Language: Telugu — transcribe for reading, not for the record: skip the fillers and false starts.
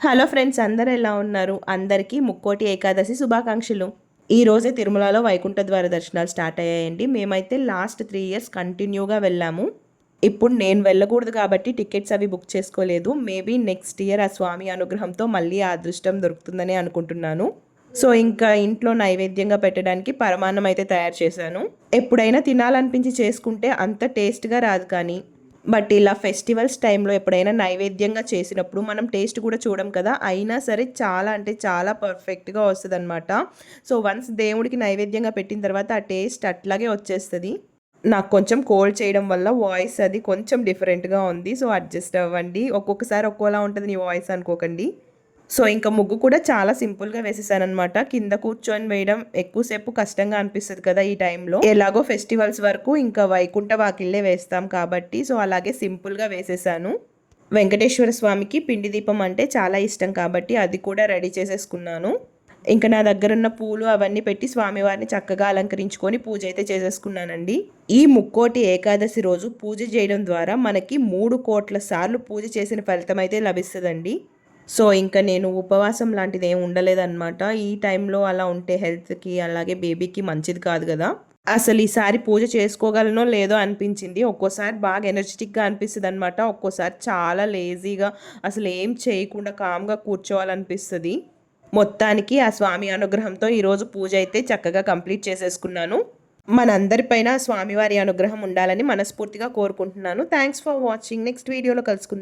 హలో ఫ్రెండ్స్, అందరు ఎలా ఉన్నారు? అందరికీ ముక్కోటి ఏకాదశి శుభాకాంక్షలు. ఈ రోజే తిరుమలలో వైకుంఠ ద్వార దర్శనాలు స్టార్ట్ అయ్యాయండి. మేమైతే లాస్ట్ 3 ఇయర్స్ కంటిన్యూగా వెళ్ళాము. ఇప్పుడు నేను వెళ్ళకూడదు కాబట్టి టికెట్స్ అవి బుక్ చేసుకోలేదు. మేబీ నెక్స్ట్ ఇయర్ ఆ స్వామి అనుగ్రహంతో మళ్ళీ ఆ అదృష్టం దొరుకుతుందని అనుకుంటున్నాను. సో ఇంకా ఇంట్లో నైవేద్యంగా పెట్టడానికి పరమాన్నం అయితే తయారు చేశాను. ఎప్పుడైనా తినాలనిపించి చేసుకుంటే అంత టేస్ట్గా రాదు, కానీ బట్ ఇలా ఫెస్టివల్స్ టైంలో ఎప్పుడైనా నైవేద్యంగా చేసినప్పుడు మనం టేస్ట్ కూడా చూడం కదా, అయినా సరే చాలా అంటే చాలా పర్ఫెక్ట్గా వస్తుంది అనమాట. సో వన్స్ దేవుడికి నైవేద్యంగా పెట్టిన తర్వాత ఆ టేస్ట్ అట్లాగే వచ్చేస్తుంది. నాకు కొంచెం కోల్డ్ చేయడం వల్ల వాయిస్ అది కొంచెం డిఫరెంట్గా ఉంది. సో అడ్జస్ట్ అవ్వండి. ఒక్కొక్కసారి ఒక్కోలా ఉంటుంది నీ వాయిస్ అనుకోకండి. సో ఇంకా ముగ్గు కూడా చాలా సింపుల్గా వేసేసానమాట. కింద కూర్చొని వేయడం ఎక్కువసేపు కష్టంగా అనిపిస్తుంది కదా ఈ టైంలో. ఎలాగో ఫెస్టివల్స్ వరకు ఇంకా వైకుంఠ వాకిళ్ళే వేస్తాం కాబట్టి సో అలాగే సింపుల్గా వేసేసాను. వెంకటేశ్వర స్వామికి పిండి దీపం అంటే చాలా ఇష్టం కాబట్టి అది కూడా రెడీ చేసేసుకున్నాను. ఇంకా నా దగ్గర ఉన్న పూలు అవన్నీ పెట్టి స్వామివారిని చక్కగా అలంకరించుకొని పూజ అయితే చేసేసుకున్నానండి. ఈ ముక్కోటి ఏకాదశి రోజు పూజ చేయడం ద్వారా మనకి 3 కోట్ల సార్లు పూజ చేసిన ఫలితం అయితే లభిస్తుందండి. సో ఇంకా నేను ఉపవాసం లాంటిది ఏమి ఉండలేదన్నమాట. ఈ టైంలో అలా ఉంటే హెల్త్కి అలాగే బేబీకి మంచిది కాదు కదా. అసలు ఈసారి పూజ చేసుకోగలనో లేదో అనిపించింది. ఒక్కోసారి బాగా ఎనర్జెటిక్గా అనిపిస్తుంది అనమాట. ఒక్కోసారి చాలా లేజీగా అసలు ఏం చేయకుండా కామ్గా కూర్చోవాలనిపిస్తుంది. మొత్తానికి ఆ స్వామి అనుగ్రహంతో ఈరోజు పూజ అయితే చక్కగా కంప్లీట్ చేసేసుకున్నాను. మనందరిపైన స్వామివారి అనుగ్రహం ఉండాలని మనస్ఫూర్తిగా కోరుకుంటున్నాను. Thanks for watching. నెక్స్ట్ వీడియోలో కలుసుకుందాం.